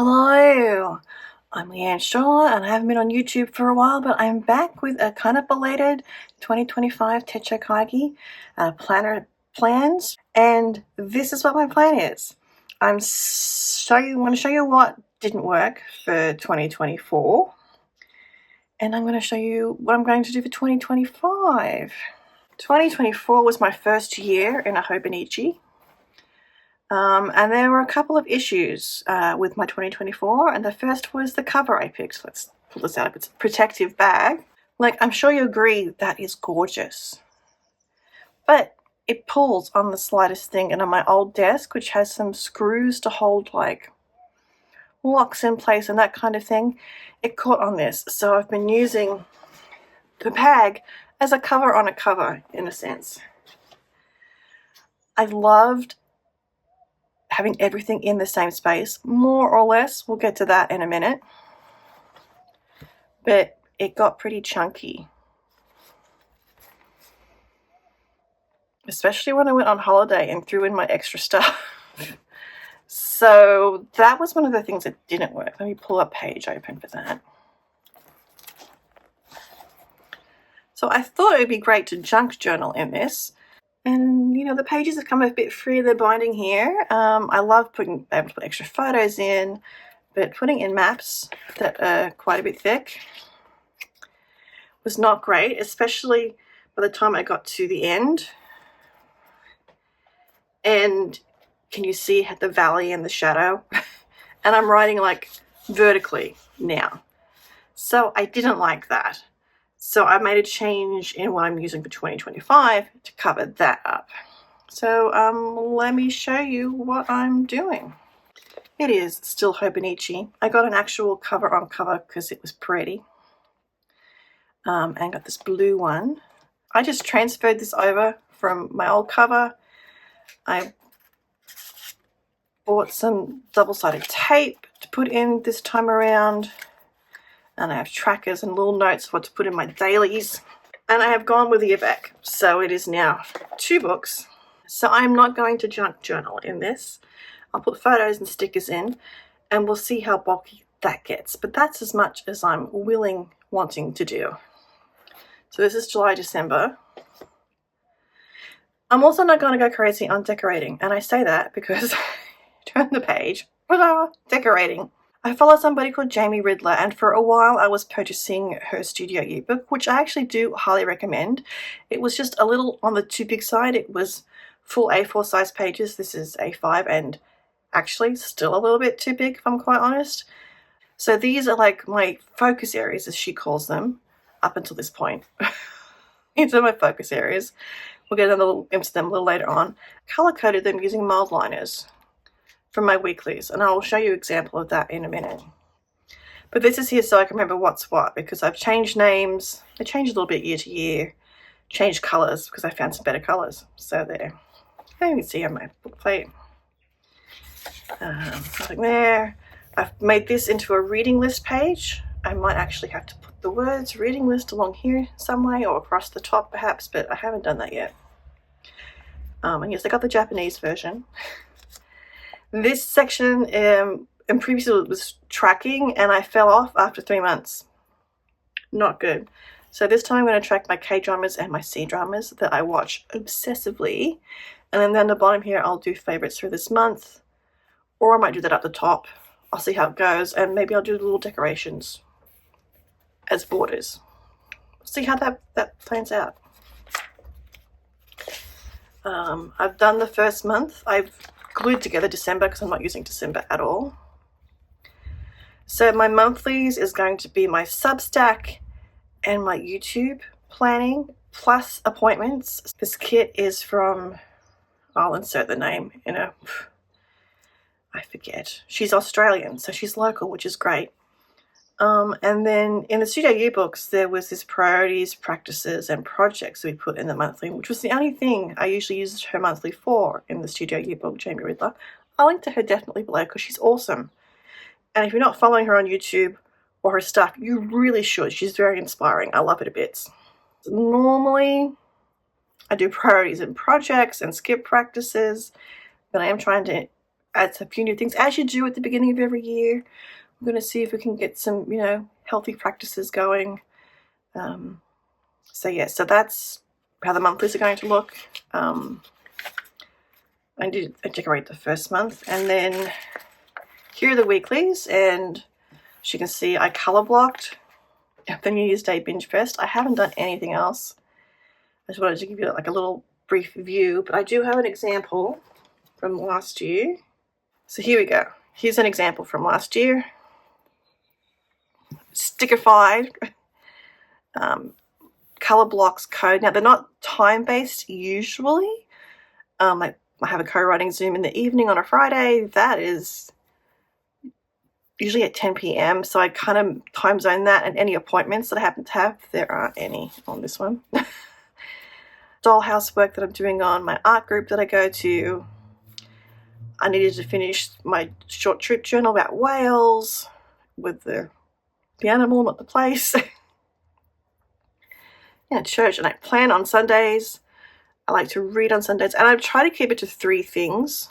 Hello, I'm Leanne Shaw and I haven't been on YouTube for a while, but I'm back with a kind of belated 2025 Techo Kaigi planner plans, and this is what my plan is. I want to show you what didn't work for 2024, and I'm going to show you what I'm going to do for 2025. 2024 was my first year in a Hobonichi. And there were a couple of issues with my 2024, and the first was the cover I picked. Let's pull this out of its protective bag. Like, I'm sure you agree that is gorgeous. But it pulls on the slightest thing, and on my old desk, which has some screws to hold, like, locks in place and that kind of thing, it caught on this. So I've been using the bag as a cover on a cover, in a sense. I loved having everything in the same space, more or less. We'll get to that in a minute. But it got pretty chunky. Especially when I went on holiday and threw in my extra stuff. So that was one of the things that didn't work. Let me pull a page open for that. So I thought it would be great to junk journal in this. And, you know, the pages have come a bit freer, they're binding here. I love able to put extra photos in, but putting in maps that are quite a bit thick was not great, especially by the time I got to the end. And can you see the valley and the shadow? And I'm writing like vertically now. So I didn't like that. So I made a change in what I'm using for 2025 to cover that up. So let me show you what I'm doing. It is still Hobonichi. I got an actual cover on cover because it was pretty. And got this blue one. I just transferred this over from my old cover. I bought some double-sided tape to put in this time around. And I have trackers and little notes of what to put in my dailies. And I have gone with the back. So it is now 2 books. So I'm not going to junk journal in this. I'll put photos and stickers in and we'll see how bulky that gets. But that's as much as I'm wanting to do. So this is July, December. I'm also not going to go crazy on decorating. And I say that because turn the page, decorating. I follow somebody called Jamie Ridler, and for a while I was purchasing her studio ebook, which I actually do highly recommend. It was just a little on the too big side. It was full A4 size pages. This is A5 and actually still a little bit too big, if I'm quite honest. So these are like my focus areas, as she calls them, up until this point. These are my focus areas. We'll get into them a little later on. Color-coded them using mild liners from my weeklies, and I will show you an example of that in a minute. But this is here so I can remember what's what, because I've changed names. I changed a little bit year to year, changed colors because I found some better colors. So there. You can see on my book plate. Nothing there. I've made this into a reading list page. I might actually have to put the words reading list along here some way or across the top perhaps, but I haven't done that yet. And yes, I got the Japanese version. This section in previously was tracking and I fell off after 3 months. Not good. So this time I'm going to track my K-dramas and my C-dramas that I watch obsessively. And then down the bottom here I'll do favorites for this month. Or I might do that at the top. I'll see how it goes, and maybe I'll do little decorations as borders. See how that plans out. I've done the first month. I've glued together December because I'm not using December at all. So my monthlies is going to be my Substack and my YouTube planning plus appointments. This kit is from, I'll insert the name in a, I forget. She's Australian, so she's local, which is great. And then in the studio yearbooks, there was this priorities, practices, and projects we put in the monthly, which was the only thing I usually used her monthly for in the studio yearbook, Jamie Ridler. I'll link to her definitely below because she's awesome. And if you're not following her on YouTube or her stuff, you really should. She's very inspiring. I love her to bits. Normally, I do priorities and projects and skip practices, but I am trying to add a few new things, as you do at the beginning of every year. We're going to see if we can get some, healthy practices going. So that's how the monthlies are going to look. I decorate the first month, and then here are the weeklies, and as you can see, I color blocked the New Year's Day Binge Fest. I haven't done anything else. I just wanted to give you like a little brief view, but I do have an example from last year. So here we go. Here's an example from last year. Stickified color blocks code. Now, they're not time-based usually. I have a co-writing Zoom in the evening on a Friday. That is usually at 10 p.m. So I kind of time zone that, and any appointments that I happen to have. There aren't any on this one. Dollhouse work that I'm doing on my art group that I go to. I needed to finish my short trip journal about Wales with the animal, not the place. Church, and I plan on Sundays. I like to read on Sundays, and I try to keep it to 3 things.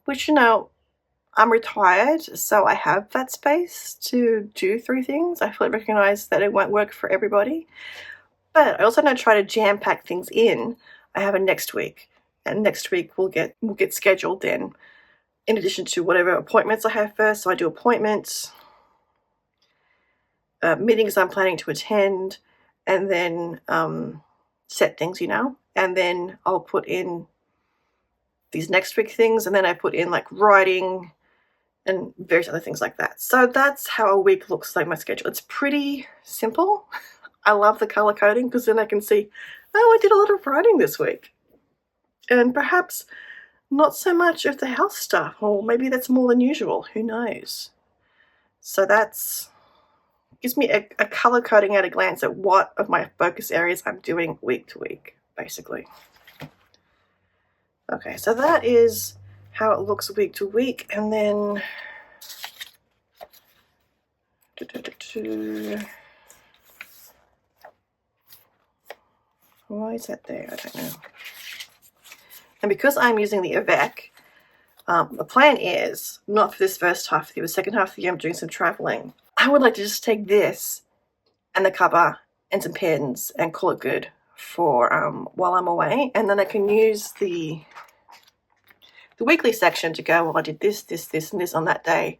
Which, I'm retired, so I have that space to do 3 things. I fully recognize that it won't work for everybody, but I also don't try to jam pack things in. I have a next week, and next week we'll get scheduled then, in addition to whatever appointments I have first. So I do appointments, meetings I'm planning to attend, and then set things, and then I'll put in these next week things, and then I put in like writing and various other things like that. So that's how a week looks like, my schedule. It's pretty simple. I love the color coding because then I can see, oh, I did a lot of writing this week, and perhaps not so much of the house stuff, or maybe that's more than usual. Who knows? So that's gives me a color coding at a glance at what of my focus areas I'm doing week to week, basically. Okay, so that is how it looks week to week, and then why is that there? I don't know. And because I'm using the Avec, the plan is not for this first half of the year, the second half of the year I'm doing some traveling. I would like to just take this and the cover and some pens and call it good for while I'm away, and then I can use the weekly section to go, well, I did this, this, this, and this on that day,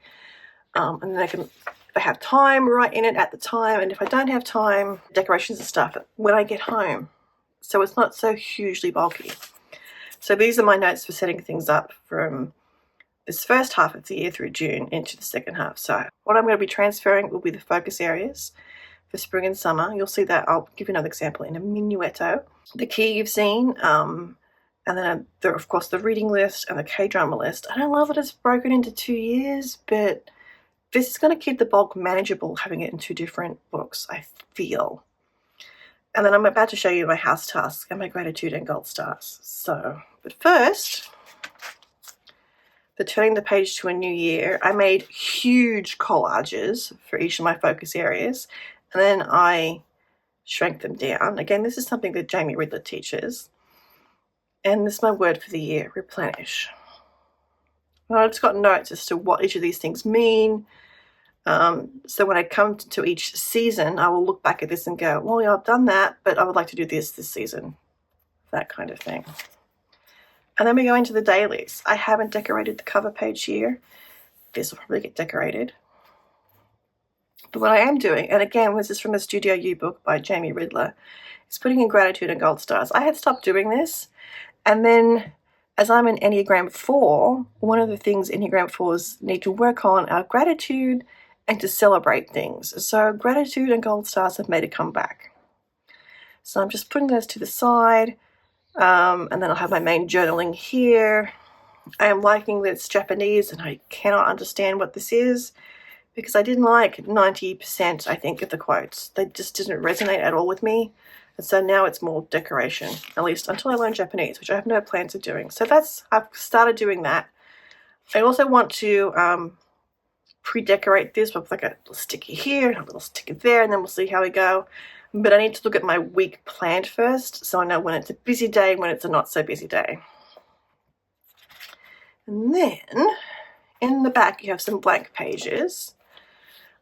and then I can, if I have time, write in it at the time, and if I don't have time, decorations and stuff when I get home, so it's not so hugely bulky. So these are my notes for setting things up from this first half of the year through June into the second half. So what I'm going to be transferring will be the focus areas for spring and summer. You'll see that. I'll give you another example in a minuetto. The key you've seen, and then of course the reading list and the KDrama list. I don't love that it's broken into 2 years, but this is going to keep the bulk manageable, having it in 2 different books, I feel. And then I'm about to show you my house tasks and my gratitude and gold stars. So, but first, for turning the page to a new year, I made huge collages for each of my focus areas, and then I shrank them down. Again, this is something that Jamie Ridler teaches. And this is my word for the year, replenish. And I've just got notes as to what each of these things mean. So when I come to each season, I will look back at this and go, well, yeah, I've done that, but I would like to do this season. That kind of thing. And then we go into the dailies. I haven't decorated the cover page here. This will probably get decorated. But what I am doing, and again, this is from the Studio U book by Jamie Ridler, is putting in gratitude and gold stars. I had stopped doing this, and then as I'm an Enneagram 4, one of the things Enneagram 4s need to work on are gratitude and to celebrate things. So gratitude and gold stars have made a comeback. So I'm just putting those to the side, and then I'll have my main journaling here. I am liking that it's Japanese, and I cannot understand what this is, because I didn't like 90%, I think, of the quotes. They just didn't resonate at all with me. And so now it's more decoration, at least until I learn Japanese, which I have no plans of doing. So I've started doing that. I also want to pre-decorate this with like a little sticky here and a little sticker there, and then we'll see how we go. But I need to look at my week planned first, so I know when it's a busy day, when it's a not so busy day. And then in the back you have some blank pages.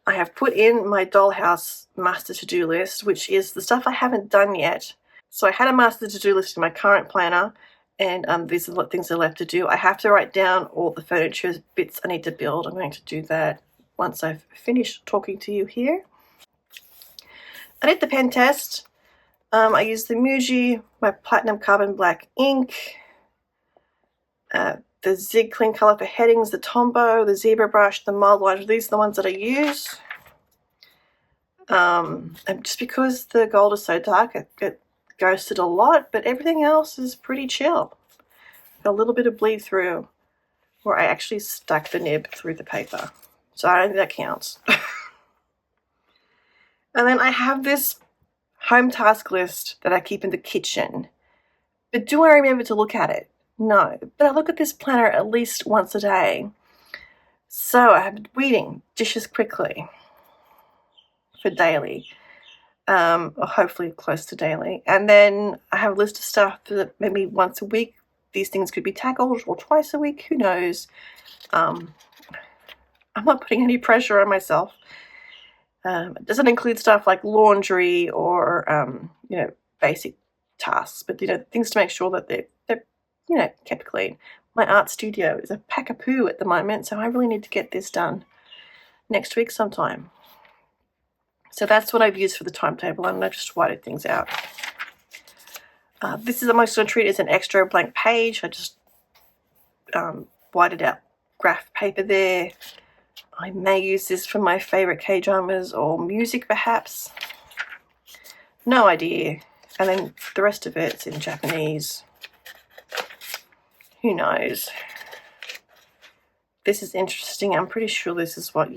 I have put in my Dollhouse master to-do list, which is the stuff I haven't done yet. So I had a master to-do list in my current planner, and these are the things that are left to do. I have to write down all the furniture bits I need to build. I'm going to do that once I've finished talking to you here. I did the pen test. I used the Muji, my Platinum Carbon Black ink, the Zig Clean Color for headings, the Tombow, the Zebra Brush, the Mild Liner. These are the ones that I use. And just because the gold is so dark, it ghosted a lot, but everything else is pretty chill. A little bit of bleed through where I actually stuck the nib through the paper. So I don't think that counts. And then I have this home task list that I keep in the kitchen. But do I remember to look at it? No. But I look at this planner at least once a day. So I have weeding dishes quickly for daily. Or hopefully close to daily. And then I have a list of stuff that maybe once a week these things could be tackled, or twice a week, who knows. I'm not putting any pressure on myself. It doesn't include stuff like laundry or basic tasks, but things to make sure that they're kept clean. My art studio is a pack of poo at the moment, so I really need to get this done next week sometime. So that's what I've used for the timetable, and I've just whited things out. This is I'm just going to treat it as an extra blank page. I just whited out graph paper there. I may use this for my favourite K-dramas or music perhaps. No idea. And then the rest of it's in Japanese. Who knows? This is interesting. I'm pretty sure this is what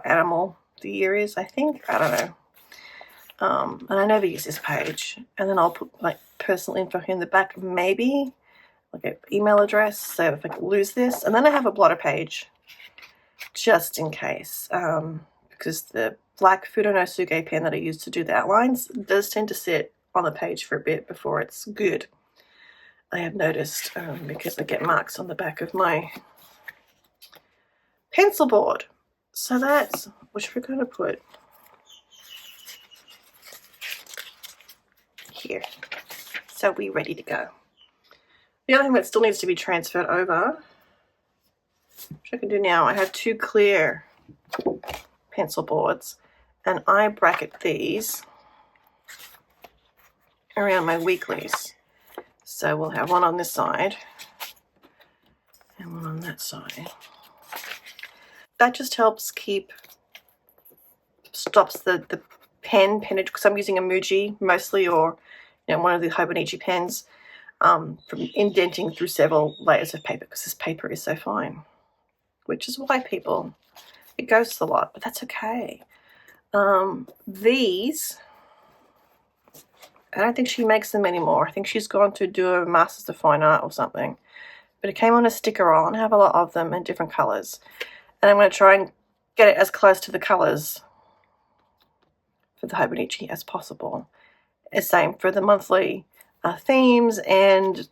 animal the year is, I think. I don't know. And I never use this page. And then I'll put like personal info in the back, maybe like an email address, so if I could lose this. And then I have a blotter page just in case, because the black Fudonosuke pen that I use to do the outlines does tend to sit on the page for a bit before it's good. I have noticed, because I get marks on the back of my pencil board. So that's which we're going to put here. So we're ready to go. The other thing that still needs to be transferred over, which I can do now, I have two clear pencil boards, and I bracket these around my weeklies. So we'll have one on this side and one on that side. That just helps stops the penage, because I'm using a Muji mostly, or one of the Hobonichi pens, from indenting through several layers of paper, because this paper is so fine, which is why it ghosts a lot, but that's okay. These, I don't think she makes them anymore. I think she's gone to do a Masters of Fine Art or something, but it came on a sticker roll, and I have a lot of them in different colours, and I'm going to try and get it as close to the colours for the Hobonichi as possible. Same for the monthly themes and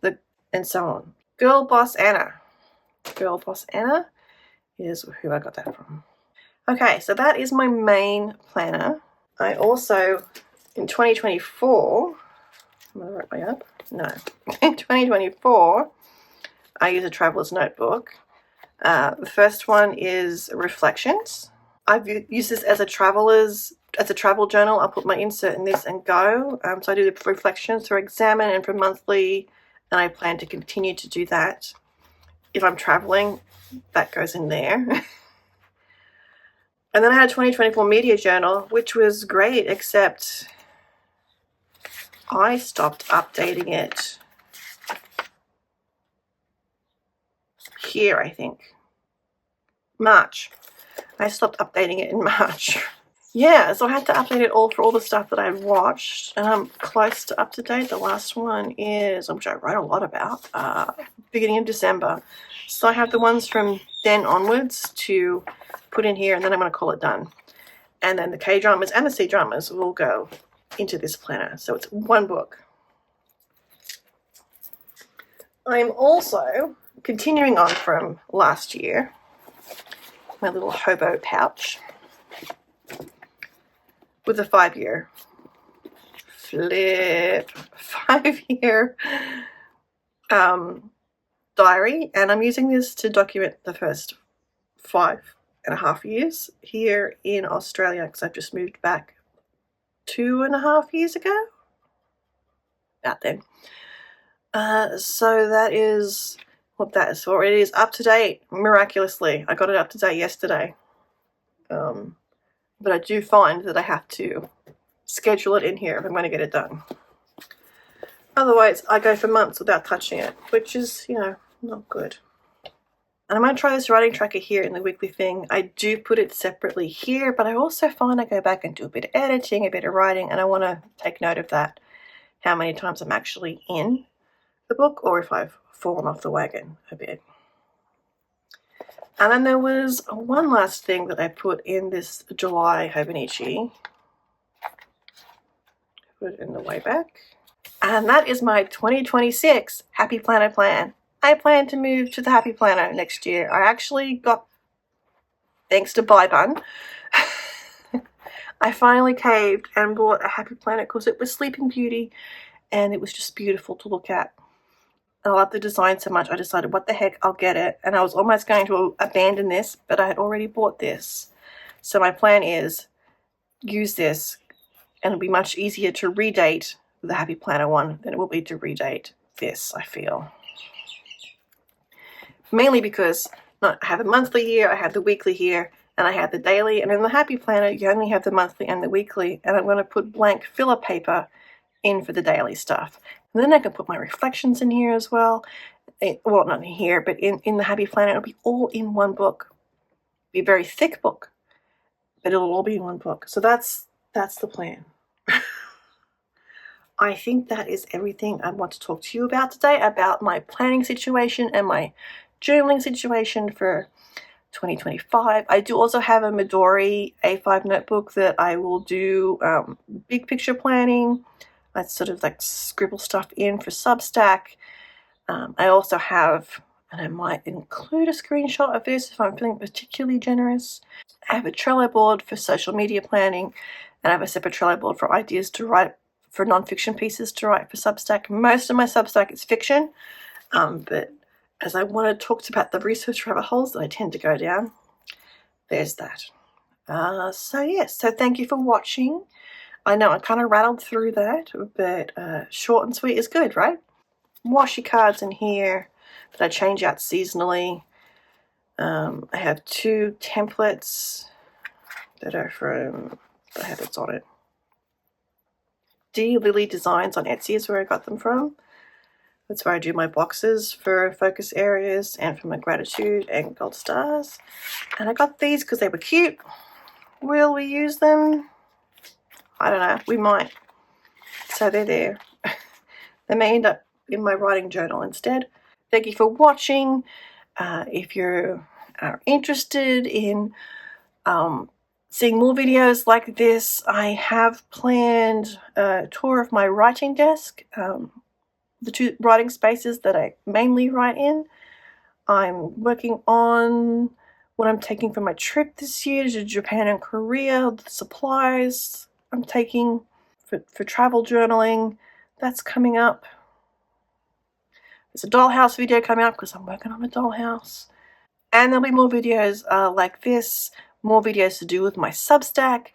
so on. Girl Boss Anna. Girl Boss Anna is who I got that from. Okay, so that is my main planner. I also, in 2024, am I the right way up? No. In 2024, I use a traveler's notebook. The first one is Reflections. I've used this as a travel journal. I'll put my insert in this and go. So I do the reflections for examine and for monthly, and I plan to continue to do that. If I'm traveling, that goes in there. And then I had a 2024 media journal, which was great, except I stopped updating it here, I think. March. I stopped updating it in March. Yeah, so I had to update it all for all the stuff that I'd watched, and I'm close to up to date. The last one is, which I wrote a lot about, beginning of December. So I have the ones from then onwards to put in here, and then I'm going to call it done. And then the K-dramas and the C-dramas will go into this planner. So it's one book. I'm also continuing on from last year, my little hobo pouch with a 5-year flip 5-year diary, and I'm using this to document the first 5.5 years here in Australia, because I've just moved back 2.5 years ago, about then. So that is what that is for. It is up to date, miraculously. I got it up to date yesterday. But I do find that I have to schedule it in here if I'm going to get it done. Otherwise, I go for months without touching it, which is, not good. And I'm going to try this writing tracker here in the weekly thing. I do put it separately here, but I also find I go back and do a bit of editing, a bit of writing, and I want to take note of that, how many times I'm actually in the book or if I've fallen off the wagon a bit. And then there was one last thing that I put in this July Hobonichi. Put it in the way back. And that is my 2026 Happy Planner plan. I plan to move to the Happy Planner next year. I actually got, thanks to Buy Bun, I finally caved and bought a Happy Planner because it was Sleeping Beauty and it was just beautiful to look at. I love the design so much, I decided, what the heck, I'll get it. And I was almost going to abandon this, but I had already bought this. So my plan is use this, and it'll be much easier to redate the Happy Planner one than it will be to redate this, I feel. Mainly because I have a monthly here, I have the weekly here, and I have the daily. And in the Happy Planner, you only have the monthly and the weekly. And I'm going to put blank filler paper in for the daily stuff. And then I can put my reflections in here as well. Well, not in here, but in the Happy Planner, it'll be all in one book. It'll be a very thick book, but it'll all be in one book. So that's the plan. I think that is everything I want to talk to you about today, about my planning situation and my journaling situation for 2025. I do also have a Midori A5 notebook that I will do big picture planning. I sort of like scribble stuff in for Substack. I also have, and I might include a screenshot of this if I'm feeling particularly generous, I have a Trello board for social media planning, and I have a separate Trello board for ideas to write, for non-fiction pieces to write for Substack. Most of my Substack is fiction, but as I want to talk about the research rabbit holes that I tend to go down, there's that. So thank you for watching. I know I kind of rattled through that, but short and sweet is good, right? Washi cards in here that I change out seasonally. I have 2 templates that are from the habits on it. D Lily Designs on Etsy is where I got them from. That's where I do my boxes for focus areas and for my gratitude and gold stars. And I got these because they were cute. Will we use them? I don't know. We might. So they're there. They may end up in my writing journal instead. Thank you for watching. If you are interested in seeing more videos like this, I have planned a tour of my writing desk, the 2 writing spaces that I mainly write in. I'm working on what I'm taking for my trip this year to Japan and Korea, the supplies I'm taking for travel journaling. That's coming up. There's a dollhouse video coming up because I'm working on a dollhouse. And there'll be more videos like this, more videos to do with my Substack,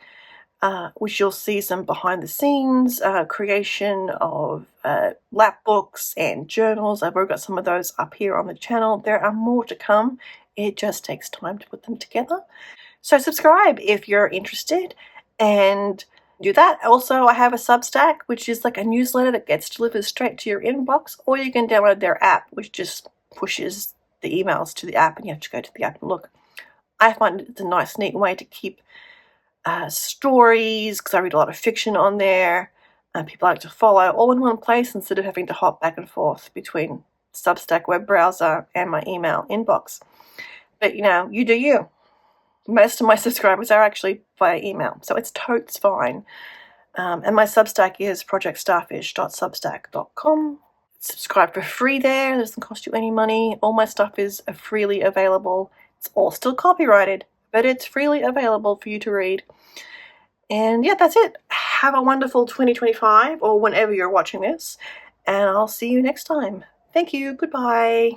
which you'll see some behind the scenes, creation of lap books and journals. I've already got some of those up here on the channel. There are more to come. It just takes time to put them together. So subscribe if you're interested and do that. Also, I have a Substack, which is like a newsletter that gets delivered straight to your inbox, or you can download their app, which just pushes the emails to the app and you have to go to the app and look. I find it's a nice, neat way to keep stories, because I read a lot of fiction on there, and people like to follow all in one place instead of having to hop back and forth between Substack web browser and my email inbox. But you do you. Most of my subscribers are actually via email, so it's totes fine. And my Substack is projectstarfish.substack.com. Subscribe for free there. It doesn't cost you any money. All my stuff is freely available. It's all still copyrighted, but it's freely available for you to read. And yeah, that's it. Have a wonderful 2025, or whenever you're watching this, and I'll see you next time. Thank you. Goodbye.